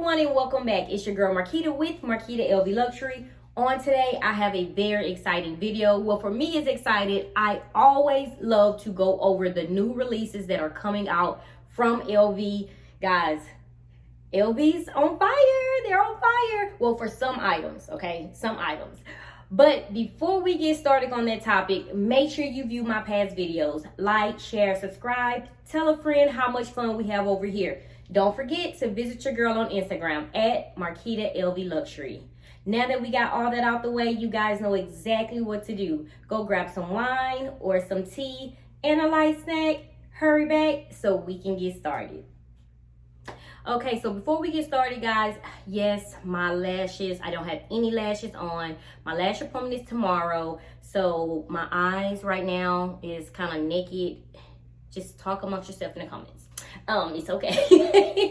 everyone, and welcome back. It's your girl Marquita with Marquita LV Luxury. On today, I have a very exciting video. Well, for me, it's excited. I always love to go over the new releases that are coming out from LV. Guys, LV's on fire. They're on fire. Well, for some items, okay? Some items. But before we get started on that topic, make sure you view my past videos. Like, share, subscribe. Tell a friend how much fun we have over here. Don't forget to visit your girl on Instagram at Marquita LV Luxury. Now that we got all that out the way, you guys know exactly what to do. Go grab some wine or some tea and a light snack. Hurry back so we can get started. Okay, so before we get started, guys, yes, my lashes, I don't have any lashes on. My lash appointment is tomorrow, so my eyes right now is kind of naked. Just talk amongst yourself in the comments. It's okay.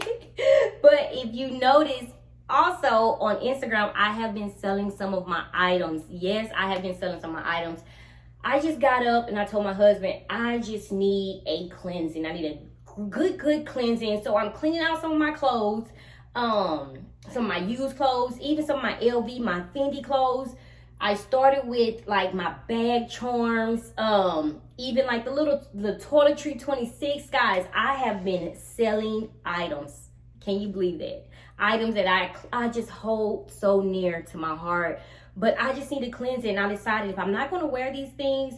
But if you notice, also on Instagram, I have been selling some of my items. Yes, I have been selling some of my items. I just got up and I told my husband, I just need a cleansing. I need a good cleansing. So I'm cleaning out some of my clothes, some of my used clothes, even some of my LV, my Fendi clothes. I started with like my bag charms, even like the toiletry 26. Guys, I have been selling items. Can you believe that? Items that I just hold so near to my heart, but I just need to cleanse it. And I decided if I'm not going to wear these things,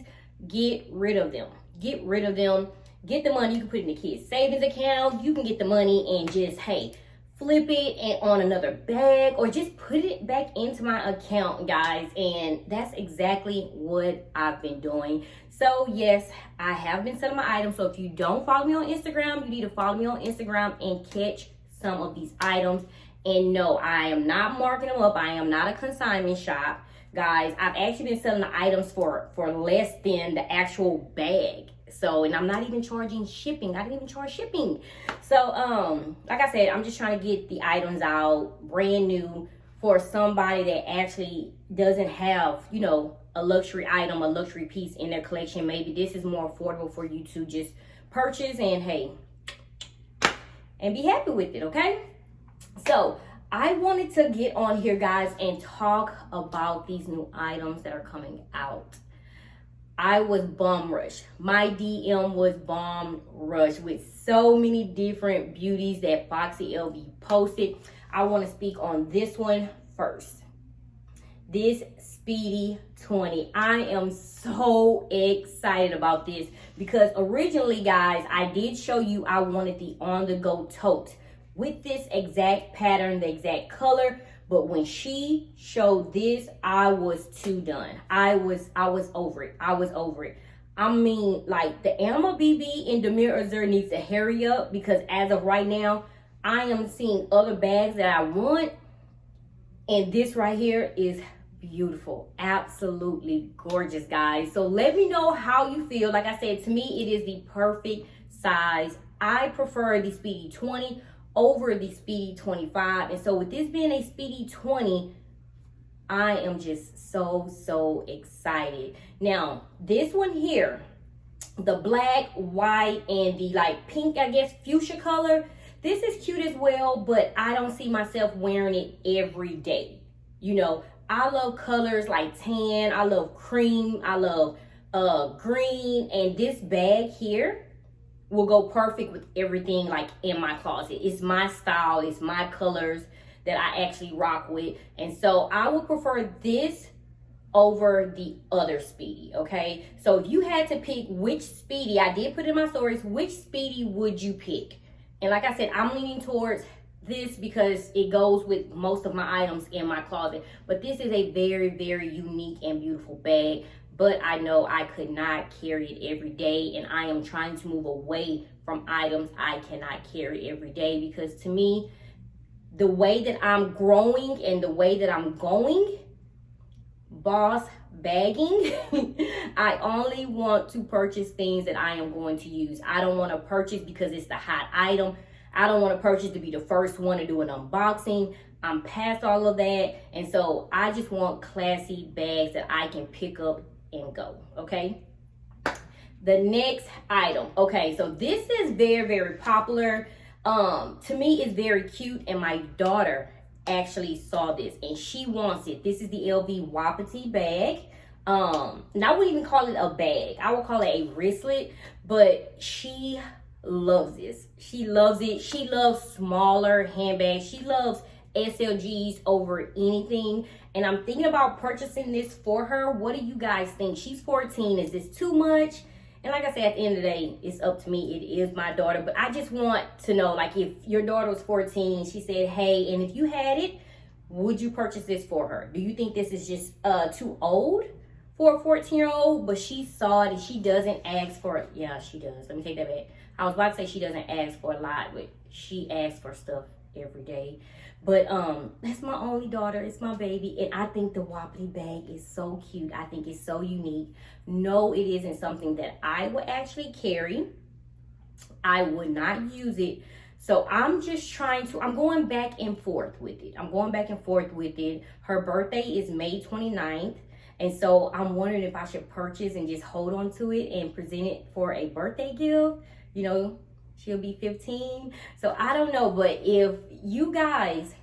get rid of them. Get rid of them. Get the money. You can put it in the kids' savings account. You can get the money and just, hey, flip it and on another bag, or just put it back into my account, guys. And that's exactly what I've been doing. So yes, I have been selling my items. So if you don't follow me on Instagram, you need to follow me on Instagram and catch some of these items. And no, I am not marking them up. I am not a consignment shop, guys. I've actually been selling the items for less than the actual bag. So, and I'm not even charging shipping. I didn't even charge shipping. So, like I said, I'm just trying to get the items out brand new for somebody that actually doesn't have, you know, a luxury item, a luxury piece in their collection. Maybe this is more affordable for you to just purchase and, hey, and be happy with it, okay? So, I wanted to get on here, guys, and talk about these new items that are coming out. I was bomb rushed. My DM was bomb rushed with so many different beauties that Foxy LV posted. I want to speak on this one first. This Speedy 20. I am so excited about this because originally, guys, I did show you I wanted the on-the-go tote with this exact pattern, the exact color. But when she showed this, I was too done. I was over it. I was over it. I mean, like, the Animal BB in Demir Azur needs to hurry up, because as of right now, I am seeing other bags that I want. And this right here is beautiful. Absolutely gorgeous, guys. So let me know how you feel. Like I said, to me, it is the perfect size. I prefer the Speedy 20 over the Speedy 25. And so with this being a Speedy 20, I am just so excited. Now, this one here, the black, white, and the like pink, I guess, fuchsia color, this is cute as well, but I don't see myself wearing it every day. You know, I love colors like tan, I love cream, I love green, and this bag here will go perfect with everything like in my closet. It's my style, it's my colors that I actually rock with. And so I would prefer this over the other Speedy, okay? So if you had to pick which Speedy, I did put in my stories, which Speedy would you pick? And like I said, I'm leaning towards this because it goes with most of my items in my closet. But this is a very unique and beautiful bag. But I know I could not carry it every day, and I am trying to move away from items I cannot carry every day, because to me, the way that I'm growing and the way that I'm going, boss bagging, I only want to purchase things that I am going to use. I don't want to purchase because it's the hot item. I don't want to purchase to be the first one to do an unboxing. I'm past all of that, and so I just want classy bags that I can pick up and go, okay? The next item, okay, so this is very popular. To me, it's very cute, and my daughter actually saw this and she wants it. This is the LV Wapity bag. And I wouldn't even call it a bag. I would call it a wristlet, but she loves this. She loves it. She loves smaller handbags. She loves SLGs over anything. And I'm thinking about purchasing this for her. What do you guys think? She's 14. Is this too much? And like I said, at the end of the day, it's up to me. It is my daughter. But I just want to know, like, if your daughter was 14 and she said, hey, and if you had it, would you purchase this for her? Do you think this is just too old for a 14-year-old? But she saw it and she doesn't ask for it. Yeah, she does. Let me take that back. I was about to say she doesn't ask for a lot, but she asks for stuff every day. But that's my only daughter. It's my baby. And I think the Wapity bag is so cute. I think it's so unique. No, it isn't something that I would actually carry. I would not use it. So I'm just I'm going back and forth with it. Her birthday is May 29th. And so I'm wondering if I should purchase and just hold on to it and present it for a birthday gift. You know, she'll be 15. So I don't know. But if you guys,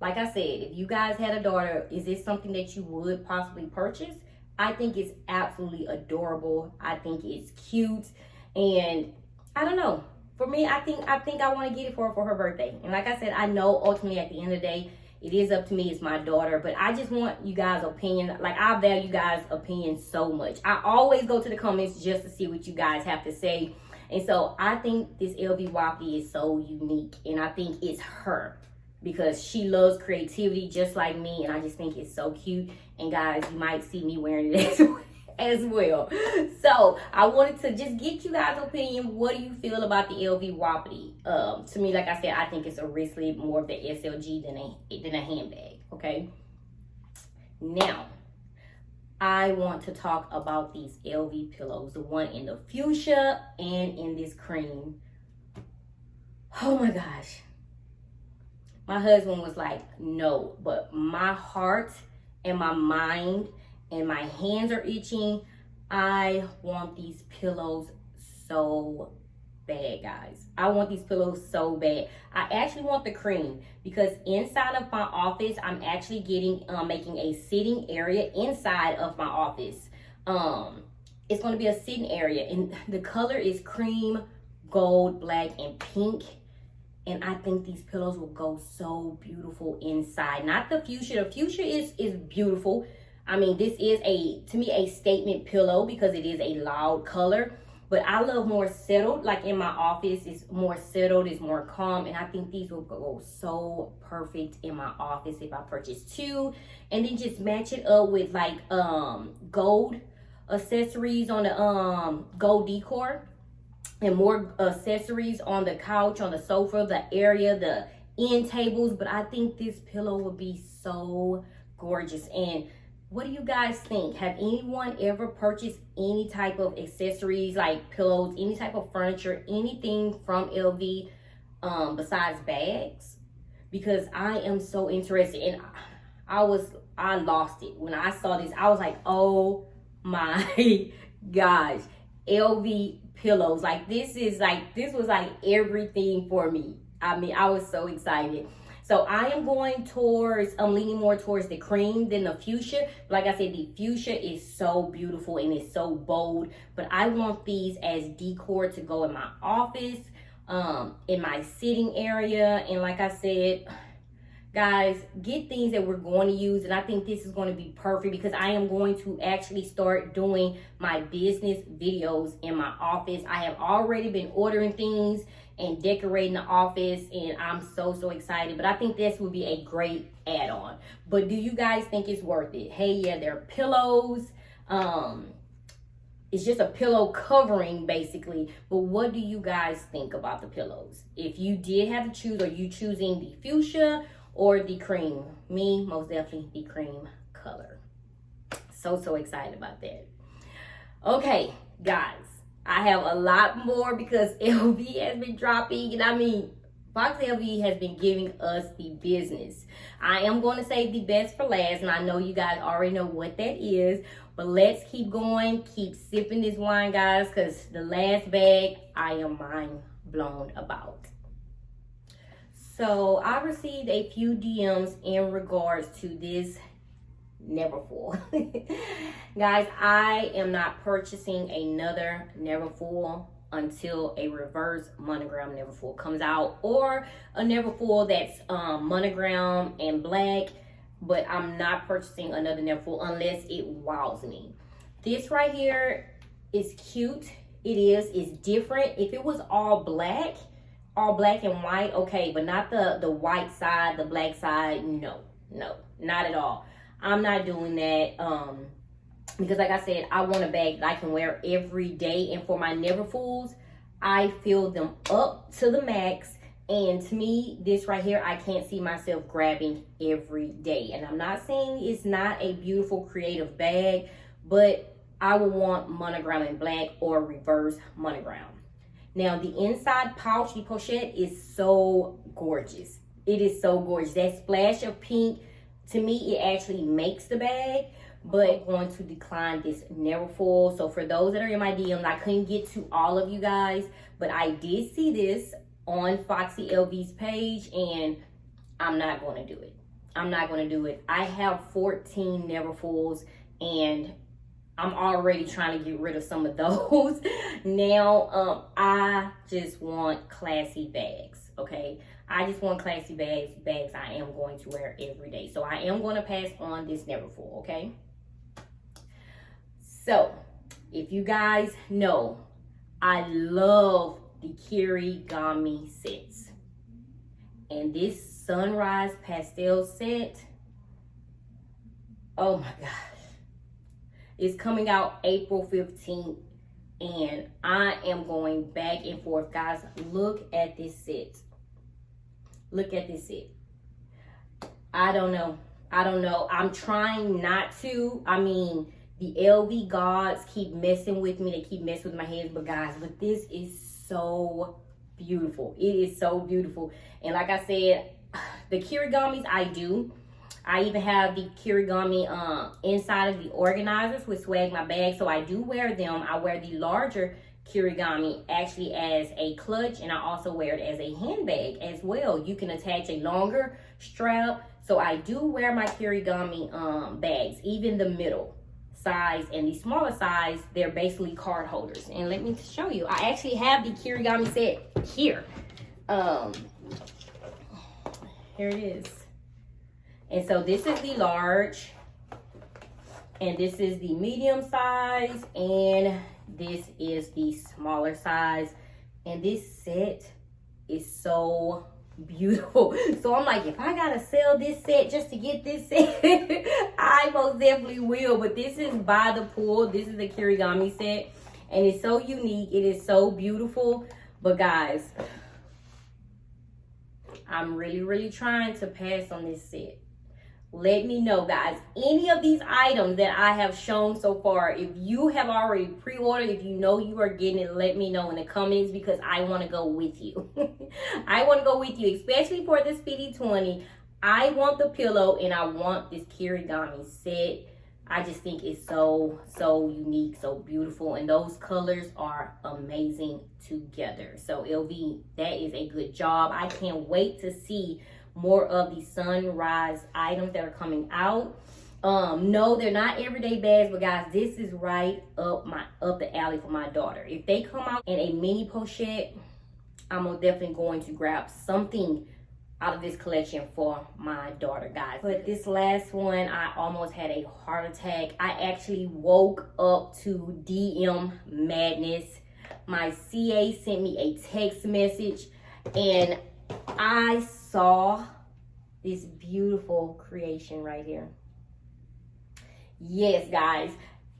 like I said, if you guys had a daughter, is this something that you would possibly purchase? I think it's absolutely adorable. I think it's cute. And I don't know. For me, I think I want to get it for her birthday. And like I said, I know ultimately at the end of the day, it is up to me. It's my daughter. But I just want you guys' opinion. Like, I value you guys' opinion so much. I always go to the comments just to see what you guys have to say. And so I think this LV Wapity is so unique. And I think it's her, because she loves creativity just like me. And I just think it's so cute. And guys, you might see me wearing it as well. So I wanted to just get you guys' opinion. What do you feel about the LV Wapity? To me, like I said, I think it's a wristlet, more of the SLG than a handbag. Okay. Now, I want to talk about these LV pillows, the one in the fuchsia and in this cream. Oh my gosh. My husband was like, no, but my heart and my mind and my hands are itching. I want these pillows so bad, guys. I want these pillows so bad. I actually want the cream, because inside of my office, I'm actually making a sitting area inside of my office. It's going to be a sitting area, and the color is cream, gold, black, and pink. And I think these pillows will go so beautiful inside. Not the fuchsia. The fuchsia is beautiful. I mean, this is to me a statement pillow because it is a loud color. But I love more settled. Like in my office, it's more settled, it's more calm. And I think these will go so perfect in my office if I purchase two. And then just match it up with like gold accessories on the gold decor. And more accessories on the couch, on the sofa, the area, the end tables. But I think this pillow would be so gorgeous. And what do you guys think? Have anyone ever purchased any type of accessories like pillows, any type of furniture, anything from LV besides bags? Because I am so interested. And I lost it. When I saw this, I was like, oh my gosh. LV pillows. Like, this was like everything for me. I mean, I was so excited. So I am going I'm leaning more towards the cream than the fuchsia. Like I said, the fuchsia is so beautiful and it's so bold. But I want these as decor to go in my office, in my sitting area. And like I said, guys, get things that we're going to use. And I think this is going to be perfect because I am going to actually start doing my business videos in my office. I have already been ordering things and decorating the office, and I'm so excited. But I think this would be a great add-on. But do you guys think it's worth it? Hey, yeah, they're pillows. It's just a pillow covering basically. But what do you guys think about the pillows? If you did have to choose, are you choosing the fuchsia or the cream? Me, most definitely the cream color. So excited about that. Okay, guys, I have a lot more because LV has been dropping. And I mean, Fox LV has been giving us the business. I am going to save the best for last. And I know you guys already know what that is. But let's keep going. Keep sipping this wine, guys. Because the last bag, I am mind blown about. So I received a few DMs in regards to this Neverfull. Guys, I am not purchasing another Neverfull until a reverse monogram Neverfull comes out, or a Neverfull that's monogram and black, but I'm not purchasing another Neverfull unless it wows me. This right here is cute. It's different. If it was all black and white, okay, but not the white side, the black side, no, not at all. I'm not doing that because like I said, I want a bag that I can wear every day. And for my Neverfulls, I fill them up to the max. And to me, this right here, I can't see myself grabbing every day. And I'm not saying it's not a beautiful creative bag, but I would want monogram in black or reverse monogram. Now, the inside pouch, the pochette, is so gorgeous. It is so gorgeous. That splash of pink, to me, it actually makes the bag, but I'm going to decline this Neverfull. So for those that are in my DMs, I couldn't get to all of you guys, but I did see this on Foxy LV's page, and I'm not going to do it. I'm not going to do it. I have 14 Neverfulls, and I'm already trying to get rid of some of those. Now, I just want classy bags, okay? I just want classy bags I am going to wear every day. So I am going to pass on this Neverfull, okay? So, if you guys know, I love the Kirigami sets. And this Sunrise Pastel set, oh my gosh. It's coming out April 15th. And I am going back and forth. Guys, look at this set. Look at this set. I don't know. I'm trying not to. I mean, the LV gods keep messing with me. They keep messing with my head. But guys, look, this is so beautiful. It is so beautiful. And like I said, the Kirigamis I do. I even have the Kirigami inside of the organizers with Swag My Bag. So I do wear them. I wear the larger Kirigami actually as a clutch, and I also wear it as a handbag as well. You can attach a longer strap. So I do wear my Kirigami bags, even the middle size and the smaller size. They're basically card holders. And let me show you. I actually have the Kirigami set here. Here it is. And so this is the large, and this is the medium size, and this is the smaller size. And this set is so beautiful. So I'm like, if I gotta sell this set just to get this set, I most definitely will. But this is by the pool. This is the Kirigami set, and it's so unique. It is so beautiful. But guys, I'm really trying to pass on this set. Let me know, guys, any of these items that I have shown so far, if you have already pre-ordered, if you know you are getting it, let me know in the comments, because I want to go with you. I want to go with you, especially for the Speedy 20. I want the pillow, and I want this Kirigami set. I just think it's so unique, so beautiful, and those colors are amazing together. So LV, that is a good job. I can't wait to see more of the Sunrise items that are coming out. No, they're not everyday bags, but guys, this is right up the alley for my daughter. If they come out in a mini pochette, I'm definitely going to grab something out of this collection for my daughter, guys. But this last one, I almost had a heart attack. I actually woke up to DM madness. My CA sent me a text message, and I saw this beautiful creation right here. Yes, guys,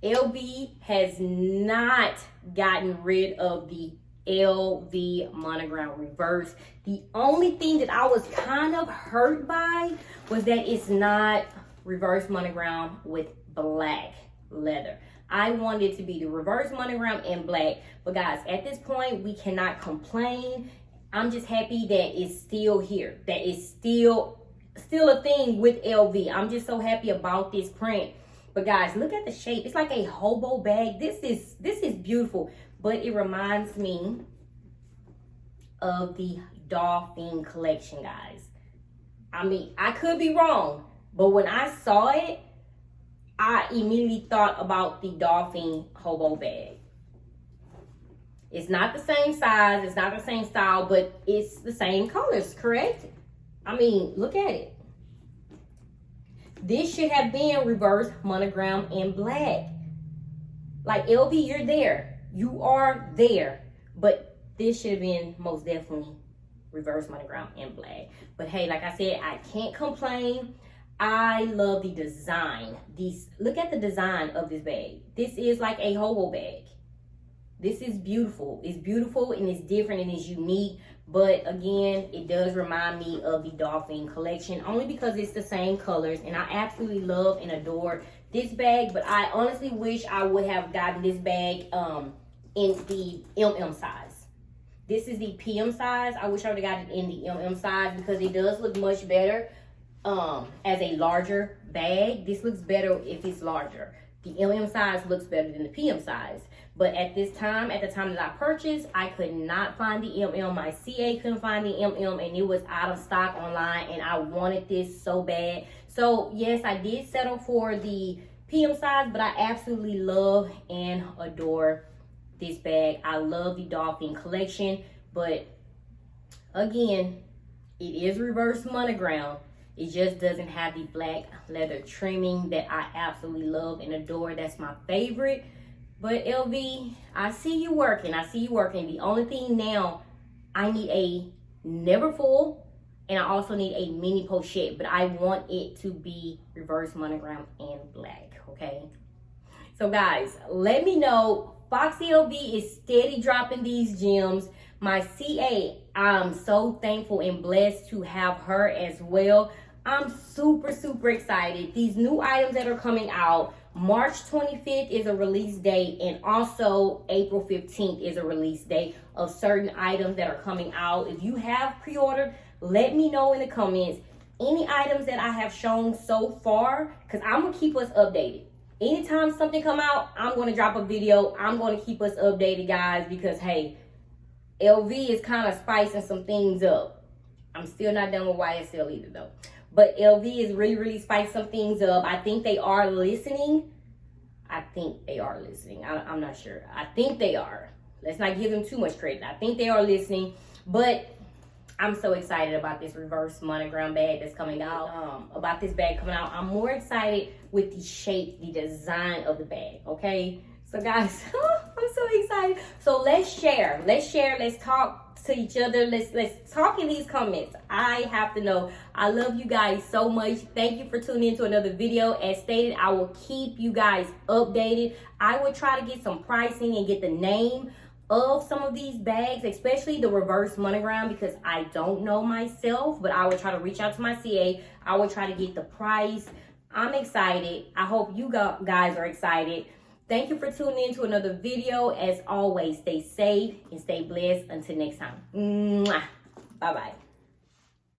LV has not gotten rid of the LV monogram reverse. The only thing that I was kind of hurt by was that it's not reverse monogram with black leather. I wanted it to be the reverse monogram in black, but guys, at this point, we cannot complain. I'm just happy that it's still here, that it's still a thing with LV. I'm just so happy about this print. But guys, look at the shape. It's like a hobo bag. This is beautiful, but it reminds me of the dolphin collection, guys. I mean, I could be wrong, but when I saw it, I immediately thought about the Dolphin Hobo bag. It's not the same size, it's not the same style, but it's the same colors, correct? I mean, look at it. This should have been reverse monogram in black. Like, LV, you're there. You are there. But this should have been most definitely reverse monogram in black. But hey, like I said, I can't complain. I love the design. Look at the design of this bag. This is like a hobo bag. This is beautiful. It's beautiful and it's different and it's unique. But again, it does remind me of the Dolphin collection only because it's the same colors. And I absolutely love and adore this bag. But I honestly wish I would have gotten this bag in the MM size. This is the PM size. I wish I would have gotten it in the MM size because it does look much better as a larger bag. This looks better if it's larger. The MM size looks better than the PM size. But at the time that I purchased, I could not find the MM. My CA couldn't find the MM, and it was out of stock online, and I wanted this so bad. So yes, I did settle for the PM size, but I absolutely love and adore this bag. I love the Dolphin collection, but again, it is reverse monogram. It just doesn't have the black leather trimming that I absolutely love and adore. That's my favorite. But LV, I see you working. I see you working. The only thing now, I need a Neverfull, and I also need a mini pochette, but I want it to be reverse monogram and black, okay? So guys, let me know. Foxy LV is steady dropping these gems. My CA, I'm so thankful and blessed to have her as well. I'm super, super excited. These new items that are coming out, March 25th is a release date, and also April 15th is a release date of certain items that are coming out. If you have pre-ordered, let me know in the comments any items that I have shown so far, because I'm going to keep us updated. Anytime something come out, I'm going to drop a video. I'm going to keep us updated, guys, because, hey, LV is kind of spicing some things up. I'm still not done with YSL either, though. But LV is really, really spicing some things up. I think they are listening. I'm not sure. I think they are. Let's not give them too much credit. I think they are listening. But I'm so excited about this reverse monogram bag that's coming out. About this bag coming out. I'm more excited with the shape, the design of the bag, okay? So guys, I'm so excited. So let's share. Let's talk to each other. Let's talk in these comments. I have to know. I love you guys so much. Thank you for tuning in to another video. As stated, I will keep you guys updated. I will try to get some pricing and get the name of some of these bags, especially the reverse monogram, because I don't know myself, but I will try to reach out to my CA. I will try to get the price. I'm excited. I hope you guys are excited. Thank you for tuning in to another video. As always, stay safe and stay blessed. Until next time. Bye-bye.